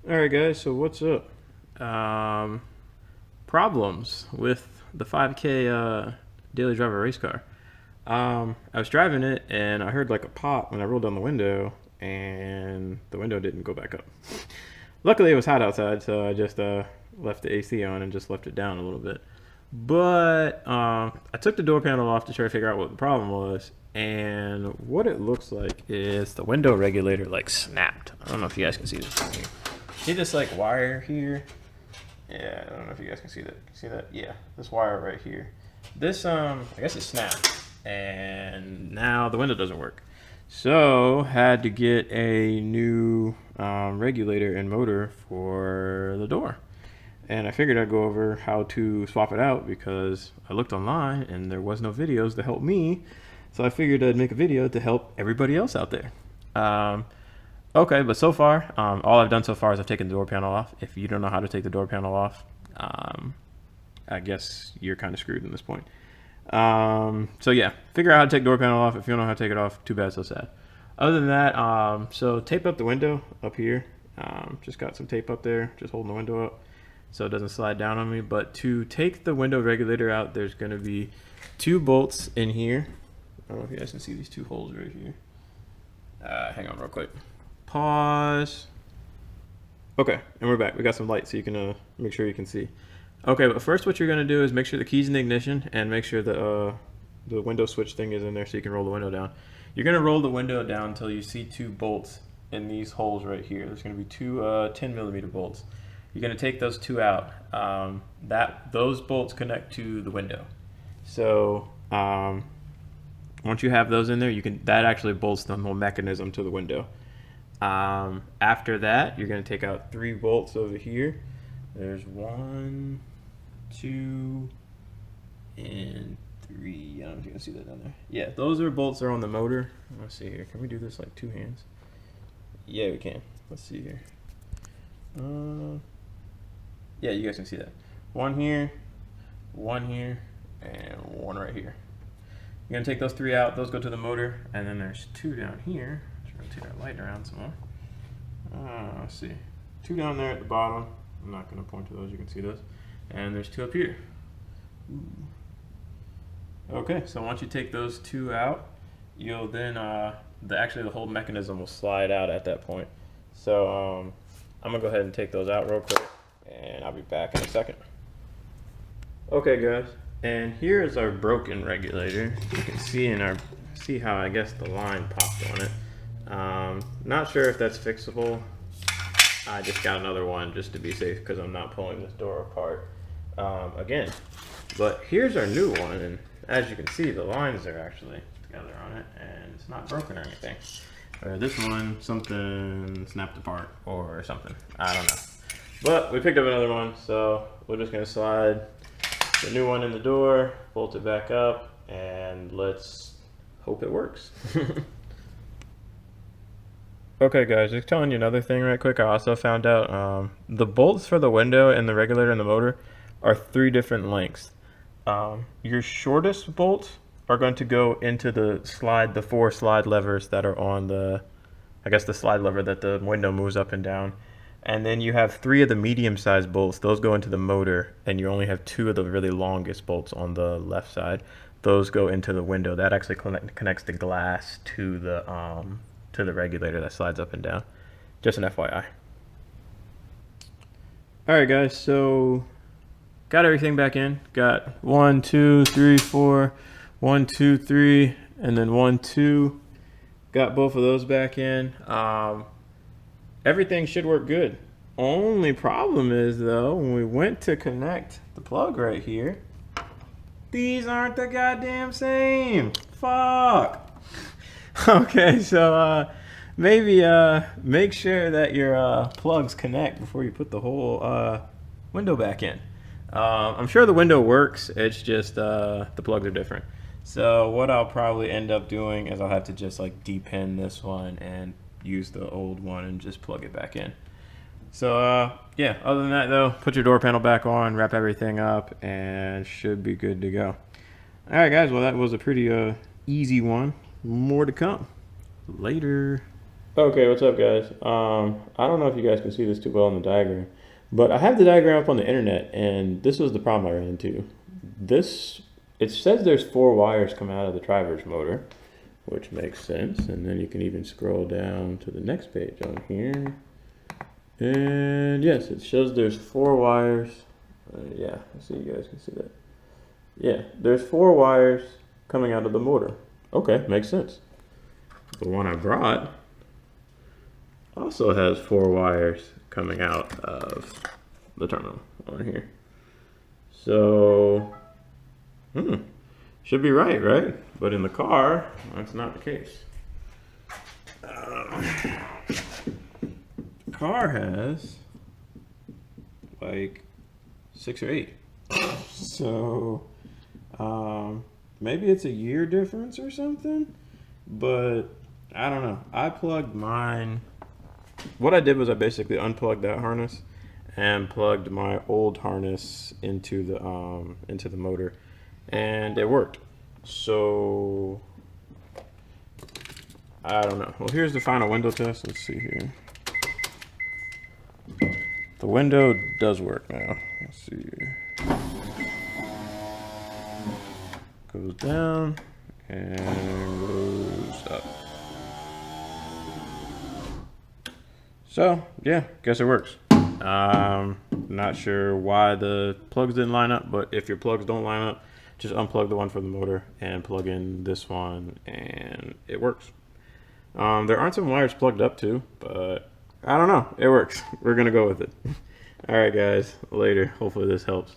All right, guys. So what's up? Problems with the 5K daily driver race car. I was driving it and I heard like a pop when I rolled down the window, and the window didn't go back up. Luckily, it was hot outside, so I just left the AC on and just left it down a little bit. But I took the door panel off to try to figure out what the problem was, and what it looks like is the window regulator like snapped. I don't know if you guys can see this from here. See this like wire here? Yeah, I don't know if you guys can see that. See that? Yeah, this wire right here. This I guess it snapped, and now the window doesn't work. So had to get a new regulator and motor for the door. And I figured I'd go over how to swap it out because I looked online and there was no videos to help me. So I figured I'd make a video to help everybody else out there. Okay, but so far, all I've done so far is I've taken the door panel off. If you don't know how to take the door panel off, I guess you're kind of screwed in this point. So yeah, figure out how to take the door panel off. If you don't know how to take it off, too bad, so sad. Other than that, so tape up the window up here. Just got some tape up there, just holding the window up so it doesn't slide down on me. But to take the window regulator out, there's going to be 2 bolts in here. I don't know if you guys can see these 2 holes right here. Hang on real quick. Pause. Okay, and we're back. We got some light so you can make sure you can see. Okay, but first what you're going to do is make sure the key's in the ignition and make sure the window switch thing is in there so you can roll the window down. You're going to roll the window down until you see 2 bolts in these holes right here. There's going to be 2 10mm bolts. You're going to take those 2 out. Those bolts connect to the window. So once you have those in there, that actually bolts the whole mechanism to the window. After that, you're going to take out 3 bolts over here. There's 1, 2, and 3. I don't know if you can see that down there. Yeah, those bolts are on the motor. Let's see here. Can we do this like 2 hands? Yeah, we can. Let's see here. Yeah, you guys can see that. 1 here, 1 here, and 1 right here. You're gonna take those 3 out. Those go to the motor, and then there's 2 down here. Let's rotate our light around some more. Let's see. 2 down there at the bottom. I'm not gonna point to those. You can see those. And there's 2 up here. Okay, so once you take those 2 out, you'll then actually the whole mechanism will slide out at that point. So I'm gonna go ahead and take those out real quick, and I'll be back in a second. Okay, guys, and here is our broken regulator. You can see how I guess the line popped on it. Not sure if that's fixable. I just got another one just to be safe because I'm not pulling this door apart again. But here's our new one, and as you can see, the lines are actually together on it, and it's not broken or anything. This one, something snapped apart or something. I don't know. But we picked up another one, so we're just gonna slide the new one in the door, bolt it back up, and let's hope it works. Okay, guys, just telling you another thing right quick. I also found out the bolts for the window and the regulator and the motor are 3 different lengths. Your shortest bolts are going to go into the 4 slide levers that are on the slide lever that the window moves up and down. And then you have 3 of the medium-sized bolts. Those go into the motor, and you only have 2 of the really longest bolts on the left side. Those go into the window. That actually connects the glass to the regulator that slides up and down. Just an FYI. Alright guys, so got everything back in. Got 1, 2, 3, 4, 1, 2, 3, and then 1, 2. Got both of those back in. Everything should work good. Only problem is though, when we went to connect the plug right here, these aren't the goddamn same. Fuck. Okay, so maybe make sure that your plugs connect before you put the whole window back in. I'm sure the window works, it's just the plugs are different. So what I'll probably end up doing is I'll have to just like depin this one and use the old one and just plug it back in. So yeah, other than that though, put your door panel back on, wrap everything up, and should be good to go. Alright guys, well that was a pretty easy one. More to come. Later. Okay, what's up, guys? I don't know if you guys can see this too well in the diagram, but I have the diagram up on the internet, and this was the problem I ran into. This, it says there's 4 wires coming out of the driver's motor, which makes sense, and then you can even scroll down to the next page on here, and yes, it shows there's 4 wires. Yeah, I see you guys can see that. Yeah, there's 4 wires coming out of the motor. Okay, makes sense. The one I brought also has 4 wires coming out of the terminal on here. So, should be right? But in the car, that's not the case. The car has like 6 or 8. So, maybe it's a year difference or something, but I don't know. I plugged mine. What I did was I basically unplugged that harness and plugged my old harness into the motor, and it worked. So I don't know. Well, here's the final window test. Let's see here. The window does work now. Let's see here. Goes down and goes up. So yeah, guess it works. Not sure why the plugs didn't line up, but if your plugs don't line up, just unplug the one from the motor and plug in this one, and it works. There aren't some wires plugged up too, but I don't know. It works. We're gonna go with it. All right, guys. Later. Hopefully this helps.